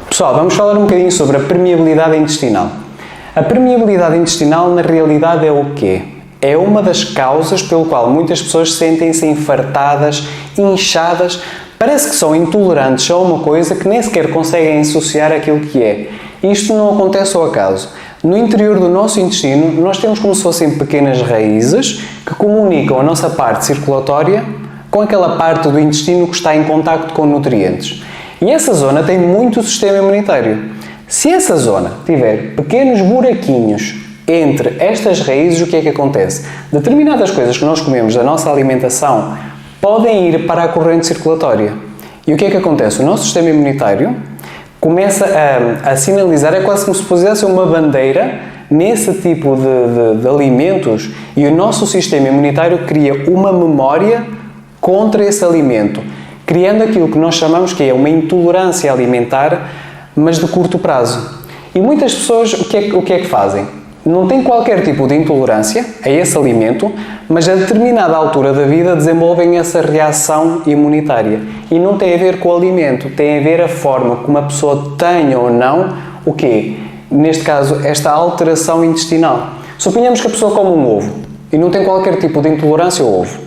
Pessoal, vamos falar um bocadinho sobre a permeabilidade intestinal. A permeabilidade intestinal, na realidade, é o quê? É uma das causas pelo qual muitas pessoas sentem-se infartadas, inchadas, parece que são intolerantes a uma coisa que nem sequer conseguem associar aquilo que é. Isto não acontece ao acaso. No interior do nosso intestino, nós temos como se fossem pequenas raízes que comunicam a nossa parte circulatória com aquela parte do intestino que está em contacto com nutrientes. E essa zona tem muito sistema imunitário. Se essa zona tiver pequenos buraquinhos entre estas raízes, o que é que acontece? Determinadas coisas que nós comemos da nossa alimentação podem ir para a corrente circulatória. E o que é que acontece? O nosso sistema imunitário começa a sinalizar, é quase como se pusesse uma bandeira nesse tipo de alimentos, e o nosso sistema imunitário cria uma memória contra esse alimento, criando aquilo que nós chamamos que é uma intolerância alimentar, mas de curto prazo. E muitas pessoas o que é que fazem? Não têm qualquer tipo de intolerância a esse alimento, mas a determinada altura da vida desenvolvem essa reação imunitária. E não tem a ver com o alimento, tem a ver a forma como a pessoa tem ou não o quê? Neste caso, esta alteração intestinal. Suponhamos que a pessoa come um ovo e não tem qualquer tipo de intolerância ao ovo,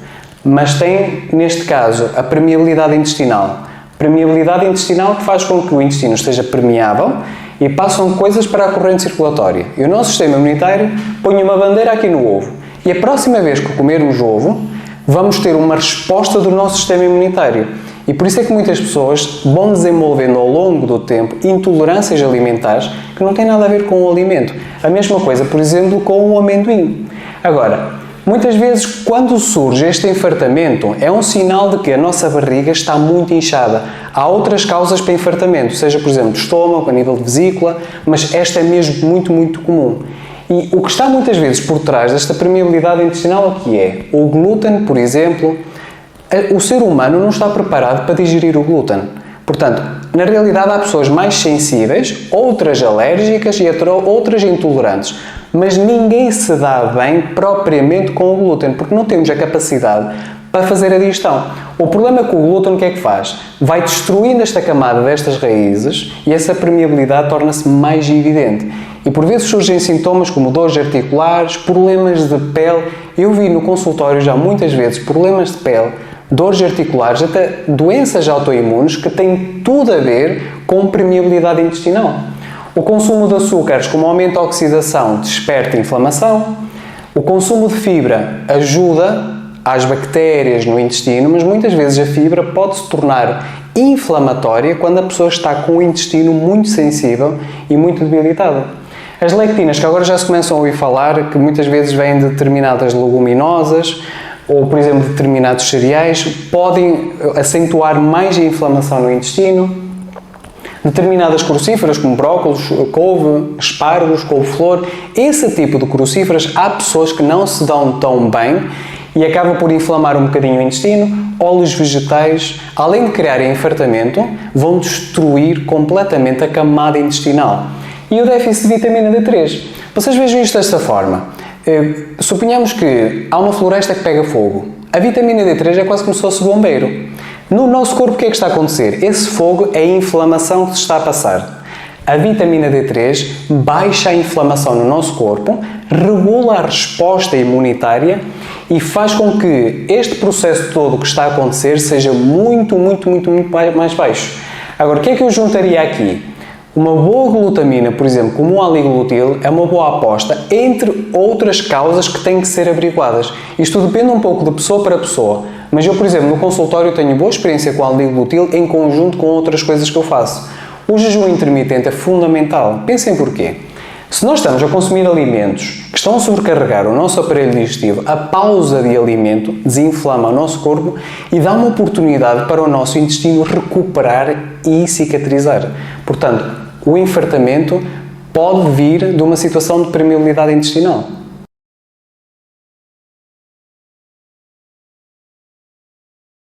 mas tem, neste caso, a permeabilidade intestinal. Permeabilidade intestinal que faz com que o intestino esteja permeável e passam coisas para a corrente circulatória. E o nosso sistema imunitário põe uma bandeira aqui no ovo. E a próxima vez que comermos ovo, vamos ter uma resposta do nosso sistema imunitário. E por isso é que muitas pessoas vão desenvolvendo ao longo do tempo intolerâncias alimentares que não têm nada a ver com o alimento. A mesma coisa, por exemplo, com o amendoim. Agora, muitas vezes, quando surge este infartamento, é um sinal de que a nossa barriga está muito inchada. Há outras causas para infartamento, seja, por exemplo, estômago, a nível de vesícula, mas esta é mesmo muito comum. E o que está muitas vezes por trás desta permeabilidade intestinal, o que é? O glúten, por exemplo, o ser humano não está preparado para digerir o glúten. Portanto, na realidade há pessoas mais sensíveis, outras alérgicas e outras intolerantes. Mas ninguém se dá bem propriamente com o glúten, porque não temos a capacidade para fazer a digestão. O problema é que o glúten o que é que faz? Vai destruindo esta camada destas raízes e essa permeabilidade torna-se mais evidente. E por vezes surgem sintomas como dores articulares, problemas de pele. Eu vi no consultório já muitas vezes problemas de pele, dores articulares, até doenças autoimunes que têm tudo a ver com permeabilidade intestinal. O consumo de açúcares, como aumenta a oxidação, desperta inflamação. O consumo de fibra ajuda às bactérias no intestino, mas muitas vezes a fibra pode se tornar inflamatória quando a pessoa está com o intestino muito sensível e muito debilitado. As lectinas, que agora já se começam a ouvir falar, que muitas vezes vêm de determinadas leguminosas ou, por exemplo, de determinados cereais, podem acentuar mais a inflamação no intestino. Determinadas crucíferas, como brócolos, couve, espargos, couve-flor, esse tipo de crucíferas, há pessoas que não se dão tão bem e acabam por inflamar um bocadinho o intestino. Óleos vegetais, além de criarem infartamento, vão destruir completamente a camada intestinal. E o déficit de vitamina D3. Vocês vejam isto desta forma. Suponhamos que há uma floresta que pega fogo. A vitamina D3 é quase como se fosse bombeiro. No nosso corpo, o que é que está a acontecer? Esse fogo é a inflamação que se está a passar. A vitamina D3 baixa a inflamação no nosso corpo, regula a resposta imunitária e faz com que este processo todo que está a acontecer seja muito mais baixo. Agora, o que é que eu juntaria aqui? Uma boa glutamina, por exemplo, como o aliglutil, é uma boa aposta, entre outras causas que têm que ser averiguadas. Isto depende um pouco de pessoa para pessoa, mas eu, por exemplo, no consultório tenho boa experiência com o aliglutil em conjunto com outras coisas que eu faço. O jejum intermitente é fundamental. Pensem porquê. Se nós estamos a consumir alimentos que estão a sobrecarregar o nosso aparelho digestivo, a pausa de alimento desinflama o nosso corpo e dá uma oportunidade para o nosso intestino recuperar e cicatrizar. Portanto, o infartamento pode vir de uma situação de permeabilidade intestinal.